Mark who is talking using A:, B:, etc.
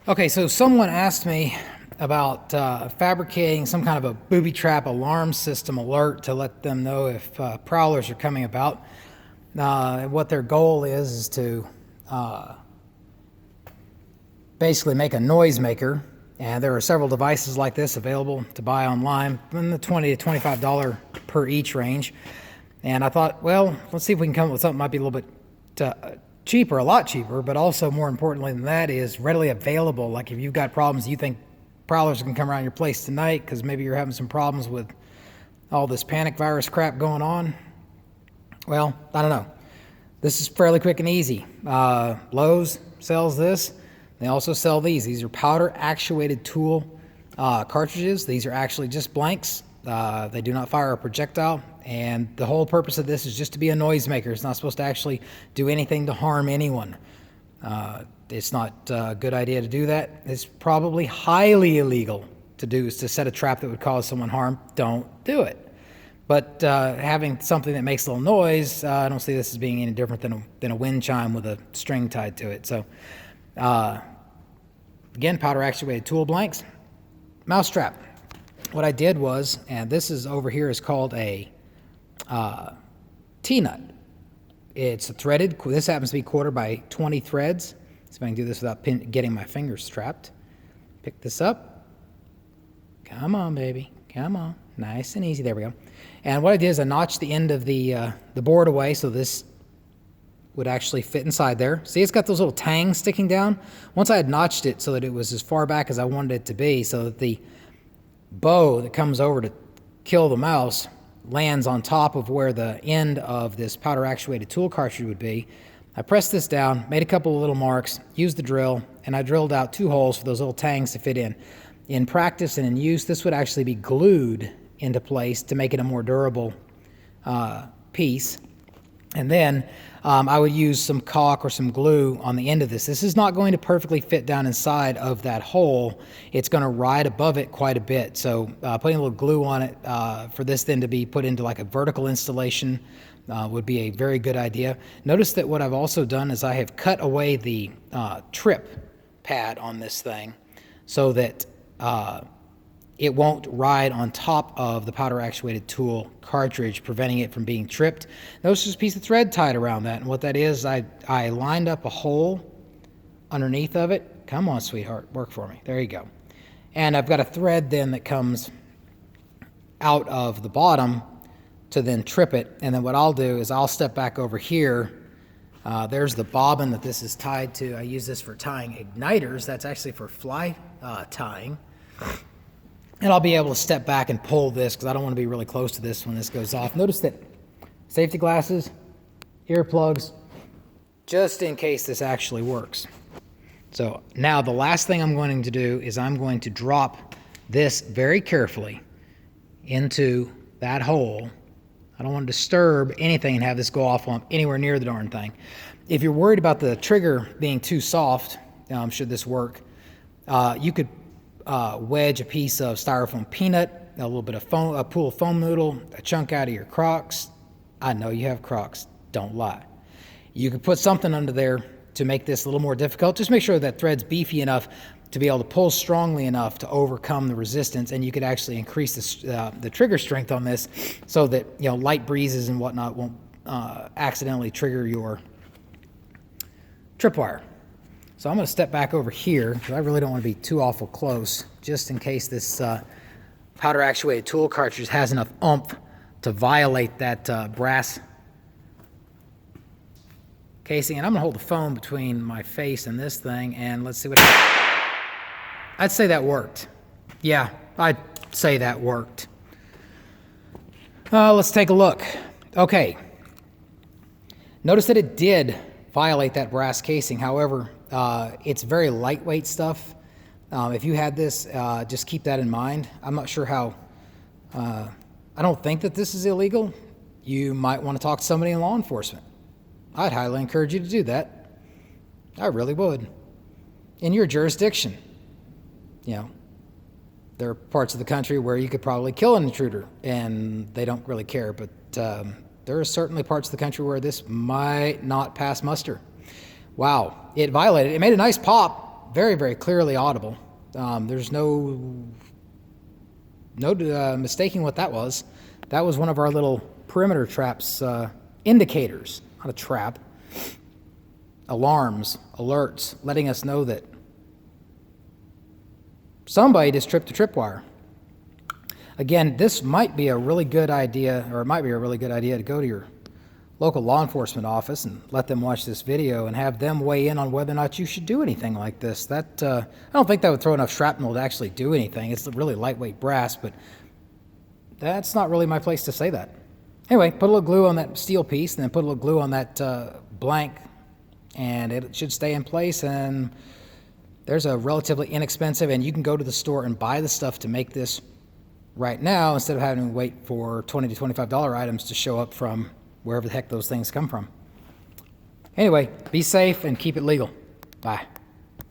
A: Okay, so someone asked me about fabricating some kind of a booby trap alarm system alert to let them know if prowlers are coming about. What their goal is to basically make a noisemaker, and there are several devices like this available to buy online in the $20 to $25 per each range. And I thought, well, let's see if we can come up with something that might be a little bit cheaper, a lot cheaper, but also more importantly than that is readily available. Like if you've got problems, you think prowlers can come around your place tonight because maybe you're having some problems with all this panic virus crap going on. Well, I don't know. This is fairly quick and easy. Lowe's sells this. They also sell these. These are powder actuated tool cartridges. These are actually just blanks. They do not fire a projectile, and the whole purpose of this is just to be a noisemaker. It's not supposed to actually do anything to harm anyone. It's not a good idea to do that. It's probably highly illegal to do, is to set a trap that would cause someone harm. Don't do it. But having something that makes a little noise, I don't see this as being any different than a wind chime with a string tied to it. So, again, powder actuated tool blanks. Mousetrap. What I did was, and this is over here is called a T-nut. It's a threaded, this happens to be 1/4 by 20 threads. See if I can do this without getting my fingers trapped. Pick this up. Come on, baby. Come on. Nice and easy. There we go. And what I did is I notched the end of the board away so this would actually fit inside there. See, it's got those little tangs sticking down. Once I had notched it so that it was as far back as I wanted it to be, so that the bow that comes over to kill the mouse lands on top of where the end of this powder actuated tool cartridge would be, I pressed this down, made a couple of little marks, used the drill, and I drilled out 2 holes for those little tangs to fit in. In practice and in use, this would actually be glued into place to make it a more durable piece. And then I would use some caulk or some glue on the end of this. This is not going to perfectly fit down inside of that hole. It's going to ride above it quite a bit. So putting a little glue on it for this then to be put into like a vertical installation would be a very good idea. Notice that what I've also done is I have cut away the trip pad on this thing so that it won't ride on top of the powder actuated tool cartridge, preventing it from being tripped. Notice there's a piece of thread tied around that, and what that is, I lined up a hole underneath of it. Come on, sweetheart, work for me. There you go. And I've got a thread then that comes out of the bottom to then trip it, and then what I'll do is I'll step back over here. There's the bobbin that this is tied to. I use this for tying igniters. That's actually for fly tying. And I'll be able to step back and pull this because I don't want to be really close to this when this goes off. Notice that safety glasses, earplugs, just in case this actually works. So now the last thing I'm going to do is I'm going to drop this very carefully into that hole. I don't want to disturb anything and have this go off anywhere near the darn thing. If you're worried about the trigger being too soft, should this work, you could wedge a piece of styrofoam peanut, a little bit of foam, a pool of foam noodle, a chunk out of your Crocs. I know you have Crocs, don't lie. You could put something under there to make this a little more difficult. Just make sure that thread's beefy enough to be able to pull strongly enough to overcome the resistance, and you could actually increase the trigger strength on this so that light breezes and whatnot won't accidentally trigger your tripwire. So I'm going to step back over here because I really don't want to be too awful close, just in case this powder actuated tool cartridge has enough oomph to violate that brass casing. And I'm going to hold the phone between my face and this thing, and let's see what happens. I'd say that worked. Yeah, I'd say that worked. Let's take a look. Okay. Notice that it did violate that brass casing. However, it's very lightweight stuff. If you had this, just keep that in mind. I'm not sure how, I don't think that this is illegal. You might want to talk to somebody in law enforcement. I'd highly encourage you to do that. I really would. In your jurisdiction. There are parts of the country where you could probably kill an intruder and they don't really care, but there are certainly parts of the country where this might not pass muster. Wow, it violated. It made a nice pop. very, very clearly audible. There's no mistaking what that was. That was one of our little perimeter traps, indicators, not a trap. Alarms, alerts, letting us know that somebody just tripped a tripwire. Again, this might be a really good idea, or it might be a really good idea to go to your local law enforcement office and let them watch this video and have them weigh in on whether or not you should do anything like this. I don't think that would throw enough shrapnel to actually do anything. It's really lightweight brass, but that's not really my place to say that. Anyway, put a little glue on that steel piece and then put a little glue on that blank, and it should stay in place. And there's a relatively inexpensive, and you can go to the store and buy the stuff to make this right now instead of having to wait for $20 to $25 items to show up from wherever the heck those things come from. Anyway, be safe and keep it legal. Bye.